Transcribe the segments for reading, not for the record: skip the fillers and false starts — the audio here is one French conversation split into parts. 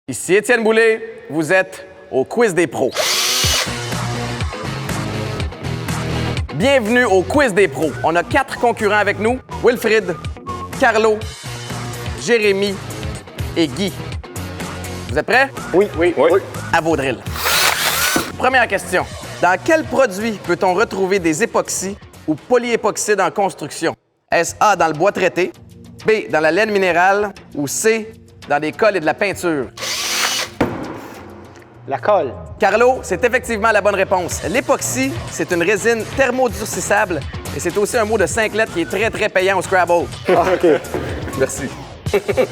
Ici Étienne Boulay, vous êtes au Quiz des pros. Bienvenue au Quiz des pros. On a 4 concurrents avec nous, Wilfrid, Carlo, Jérémy et Guy. Vous êtes prêts? Oui. À vos drills. Première question. Dans quel produit peut-on retrouver des époxys ou polyépoxydes en construction? Est-ce A, dans le bois traité, B, dans la laine minérale ou C, dans des colles et de la peinture? La colle. Carlo, c'est effectivement la bonne réponse. L'époxy, c'est une résine thermodurcissable et c'est aussi un mot de 5 lettres qui est très, très payant au Scrabble. Ah, OK. Merci.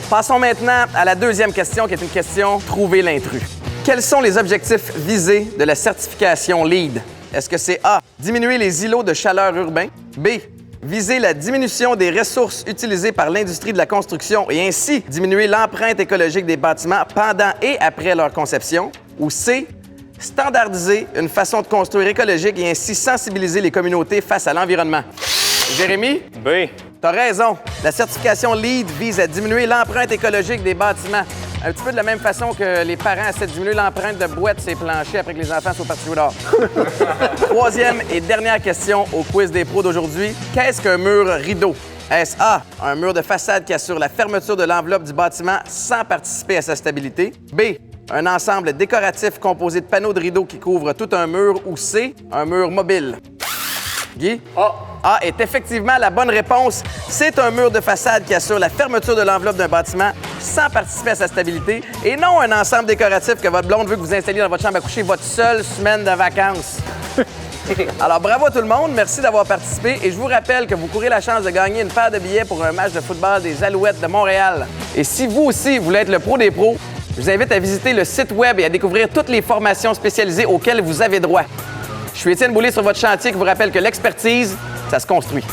Passons maintenant à la deuxième question, qui est une question « Trouver l'intrus ». Quels sont les objectifs visés de la certification LEED? Est-ce que c'est A, diminuer les îlots de chaleur urbains, B, viser la diminution des ressources utilisées par l'industrie de la construction et ainsi diminuer l'empreinte écologique des bâtiments pendant et après leur conception, ou C, standardiser une façon de construire écologique et ainsi sensibiliser les communautés face à l'environnement? Jérémy? B. T'as raison. La certification LEED vise à diminuer l'empreinte écologique des bâtiments. Un petit peu de la même façon que les parents essaient de diminuer l'empreinte de boîtes sur les planchers après que les enfants soient partis jouer dehors. Troisième et dernière question au quiz des pros d'aujourd'hui. Qu'est-ce qu'un mur rideau? Est-ce A, un mur de façade qui assure la fermeture de l'enveloppe du bâtiment sans participer à sa stabilité? B, un ensemble décoratif composé de panneaux de rideaux qui couvrent tout un mur ou C, un mur mobile? Guy? A est effectivement la bonne réponse. C'est un mur de façade qui assure la fermeture de l'enveloppe d'un bâtiment sans participer à sa stabilité et non un ensemble décoratif que votre blonde veut que vous installiez dans votre chambre à coucher votre seule semaine de vacances. Alors, bravo à tout le monde. Merci d'avoir participé. Et je vous rappelle que vous courez la chance de gagner une paire de billets pour un match de football des Alouettes de Montréal. Et si vous aussi voulez être le pro des pros, je vous invite à visiter le site web et à découvrir toutes les formations spécialisées auxquelles vous avez droit. Je suis Étienne Boulay sur votre chantier qui vous rappelle que l'expertise, ça se construit.